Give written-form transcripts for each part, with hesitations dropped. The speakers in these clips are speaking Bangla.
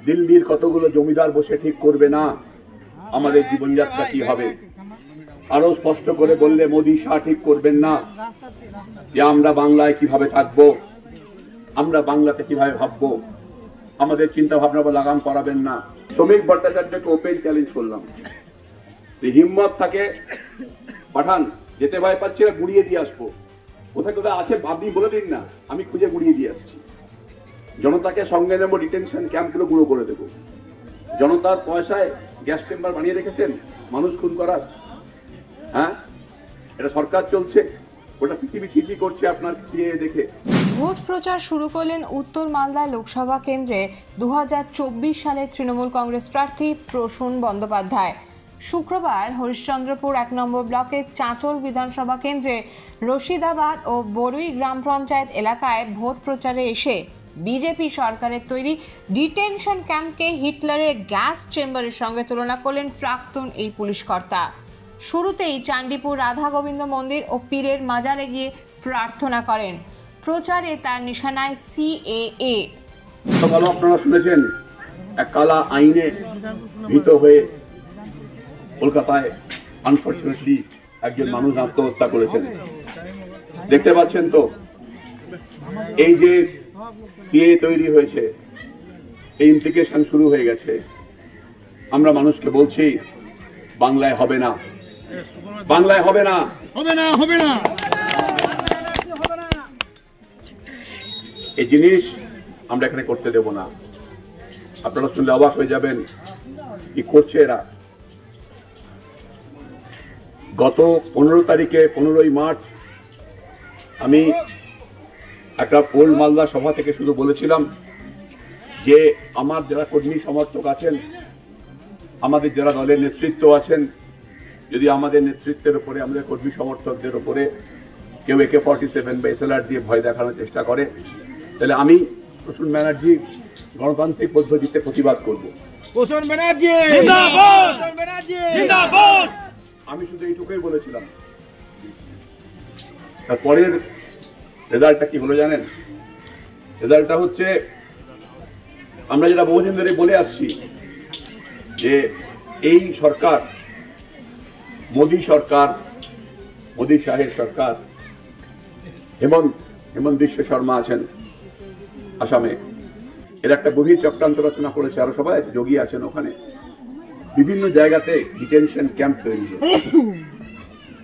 দিল্লির কতগুলো জমিদার বসে ঠিক করবে না আমাদের জীবনযাত্রা কি হবে। আরো স্পষ্ট করে বললে মোদী শাহ ঠিক করবেন না যে আমরা বাংলায় কিভাবে থাকবো, আমরা বাংলাতে কিভাবে ভাববো, আমাদের চিন্তা ভাবনা বা লাগাম করাবেন না। শ্রমিক ভট্টাচার্যকে ওপেন চ্যালেঞ্জ করলাম, হিম্মত থাকে পাঠান, যেতে ভয় পাচ্ছি না, গুড়িয়ে দিয়ে আসবো। কোথায় কোথায় আছে আপনি বলে দিন না, আমি খুঁজে গুড়িয়ে দিয়ে আসছি। জনতাকে সঙ্গে নেব, ডিটেনশন ক্যাম্পগুলো গুঁড়ো করে দেবো। জনতার পয়সায় গ্যাস চেম্বার বানিয়ে রেখেছেন মানুষ খুন করার। হ্যাঁ, এটা সরকার চলছে, ওটা পৃথিবী ছিচি করছে আপনার সিএ দেখে। ভোট প্রচার শুরু করলেন উত্তর মালদা লোকসভা কেন্দ্রে 2024 সালে তৃণমূল কংগ্রেস প্রার্থী প্রসূন বন্দ্যোপাধ্যায়। শুক্রবার হরিশ্চন্দ্রপুর 1 নম্বর ব্লকের চাঁচল বিধানসভা কেন্দ্রে রশিদাবাদ ও বড়ুই গ্রাম পঞ্চায়েত এলাকায় ভোট প্রচারে এসে বিজেপি সরকারের তৈরি ডিটেনশন ক্যাম্পকে হিটলারের গ্যাস চেম্বারের সঙ্গে তুলনা করলেন প্রাক্তন এই পুলিশ কর্তা। শুরুতেই চান্ডিপুর রাধা গোবিন্দ মন্দির ও পীরের মাজারে গিয়ে প্রার্থনা করেন। প্রচারে তার নিশানায় সিএএ। আপনারা শুনেছেন এক কালা আইনে ভীত হয়ে কলকাতায় আনফরচুনেটলি একজন মানুষ আত্মহত্যা করেছেন। দেখতে পাচ্ছেন তো, এই যে সিএ তৈরি হয়েছে, এই ইমপ্লিকেশন শুরু হয়ে গেছে। আমরা মানুষকে বলছি বাংলায় হবে না, বাংলায় হবে না, হবে না, হবে না। এই জিনিস আমরা এখানে করতে দেব না। আপনারা শুনলে অবাক হয়ে যাবেন কি করছে এরা। গত 15 তারিখে 15ই মার্চ আমি একটা ওল্ড মালদা সভা থেকে শুধু বলেছিলাম যে আমার যারা কর্মী সমর্থক আছেন, আমাদের যারা দলের নেতৃত্ব আছেন, যদি আমাদের নেতৃত্বের উপরে, আমাদের কর্মী সমর্থকদের উপরে কেউ AK-47 বা SLR দিয়ে ভয় দেখানোর চেষ্টা করে, তাহলে আমি প্রসূন ব্যানার্জি গণতান্ত্রিক পদ্ধতিতে প্রতিবাদ করব। প্রসূন ব্যানার্জি জিন্দাবাদ, প্রসূন ব্যানার্জি জিন্দাবাদ। আমি শুধু এইটুকুই বলেছিলাম। তারপরের রেজাল্টটা কি হলো জানেন? রেজাল্টটা হচ্ছে আমরা যেটা বহুদিন ধরে বলে আসছি যে এই সরকার, মোদী সরকার, মোদী শাহের সরকার, হেমন্ত বিশ্ব শর্মা আছেন আসামে, এর একটা গভীর চক্রান্ত রচনা করেছে। আরো সবাই আছে, যোগী আছেন ওখানে। বিভিন্ন জায়গাতে ডিটেনশন ক্যাম্প তৈরি হয়েছে।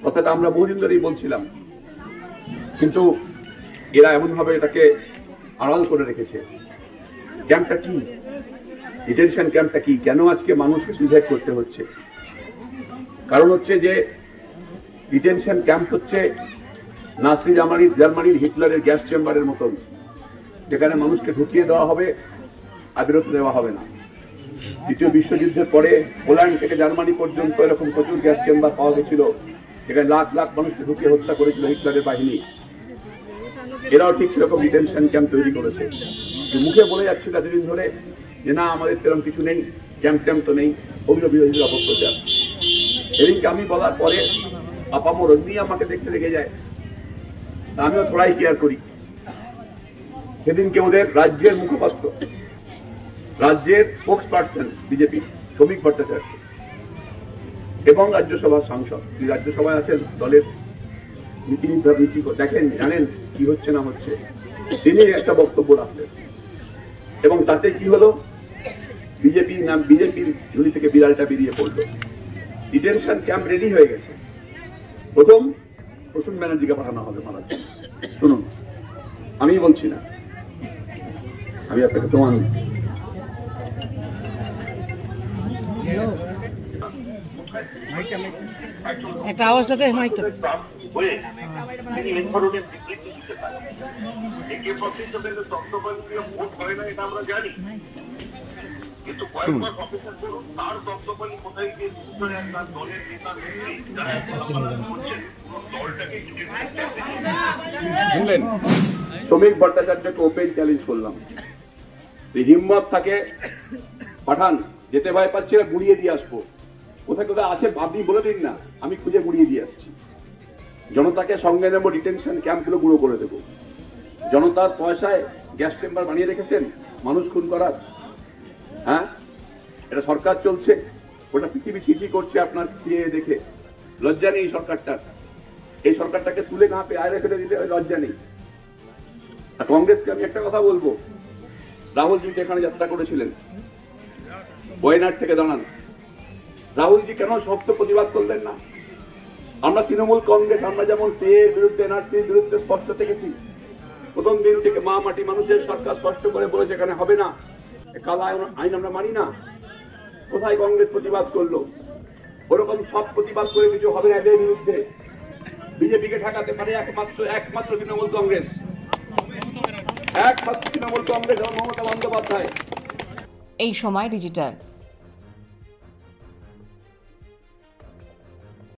কথাটা আমরা বহুদিন ধরেই বলছিলাম, কিন্তু এরা এমন ভাবে এটাকে আড়াল করে রেখেছে। ক্যাম্পটা কি, ডিটেনশন ক্যাম্পটা কি, কেন আজকে মানুষকে সুইসাইড করতে হচ্ছে? কারণ হচ্ছে যে ডিটেনশন ক্যাম্প হচ্ছে নাসি জার্মানির হিটলারের গ্যাস চেম্বারের মতন, যেখানে মানুষকে ঢুকিয়ে দেওয়া হবে আর বেরোতে দেওয়া হবে না। দ্বিতীয় বিশ্বযুদ্ধের পরে পোল্যান্ড থেকে জার্মানি পর্যন্ত এরকম প্রচুর গ্যাস চেম্বার পাওয়া গেছিল, যেখানে লাখ লাখ মানুষকে ঢুকিয়ে হত্যা করেছিল হিটলারের বাহিনী। এরাও ঠিক সেরকম ডিটেনশন ক্যাম্প তৈরি করেছে। মুখে বলে যাচ্ছিল এতদিন ধরে যে না আমাদের তেরম কিছু নেই, ক্যাম্প ট্যাম্প তো নেই, ওগুলো বিরোধীদের অপপ্রচার। এদিনকে আমি বলার পরে আপামর অগ্নি আমাকে দেখতে লেগে যায়, আমিও থোড়াই কেয়ার করি। সেদিনকে ওদের রাজ্যের মুখপাত্র, রাজ্যের স্পোক্স পার্সন বিজেপি শ্রমিক ভট্টাচার্য এবং রাজ্যসভার সাংসদ, রাজ্যসভায় আছেন দলের নীতি দেখেন, জানেন কি হচ্ছে না হচ্ছে, তিনি একটা বক্তব্য রাখলেন এবং তাতে কি হলো, বিজেপির ঝুলি থেকে বিড়ালটা বেরিয়ে পড়লো। ডিটেনশন ক্যাম্প রেডি হয়ে গেছে। প্রথম প্রসূন ব্যানার্জিকে পাঠানো হবে মারার জন্য। শুনুন, আমি বলছি না, আমি আপনাকে প্রমাণ দিচ্ছি। একটা আওয়াজটাতে মাইকটা কিন্তু কয়েকবার অপেক্ষা করুন, তার বক্তব্য কোথায় গিয়ে তার দলের নেতা শুনলেন। শ্রমিক ভট্টাচার্যকে ওপেন চ্যালেঞ্জ করলাম, হিম্মত থাকে পাঠান, যেতে ভয় পাচ্ছি না, গুড়িয়ে দিয়ে আসবো। কোথায় কোথায় আছে আপনি বলে দিন না, আমি খুঁজে গুড়িয়ে দিয়ে আসছি। জনতাকে সঙ্গে নেব, ডিটেনশন ক্যাম্পগুলো গুঁড়ো করে দেবো। জনতার পয়সায় গ্যাস চেম্বার বানিয়ে রেখেছেন মানুষ খুন করার। হ্যাঁ, এটা সরকার চলছে, ওটা পৃথিবী ছিচি করছে আপনার সিএ দেখে। লজ্জা নেই সরকারটার? এই সরকারটাকে তুলে না পেয়ে আয়রে ফেলে দিলে লজ্জা নেই? আর কংগ্রেসকে আমি একটা কথা বলবো, রাহুলজি এখানে যাত্রা করেছিলেন, ওয়েনার থেকে দাঁড়ান, রাহুলজি কেন শক্ত প্রতিবাদ করলেন না? আমরা তৃণমূল কংগ্রেস, আমরা যেমন সিএর বিরুদ্ধে, এনআরসির বিরুদ্ধে স্পষ্ট থেকেছি। প্রথম দিন থেকে মা মাটি মানুষের সরকার স্পষ্ট করে বলেছে এখানে হবে না, কালা আইন আমরা মানি না। কোথায় কংগ্রেস প্রতিবাদ করলো? ওরকম সব প্রতিবাদ করে কিছু হবে না এদের বিরুদ্ধে। বিজেপিকে ঠেকাতে পারে একমাত্র তৃণমূল কংগ্রেস, একমাত্র তৃণমূল কংগ্রেস এবং মমতা বন্দ্যোপাধ্যায়। এই সময় ডিজিটাল।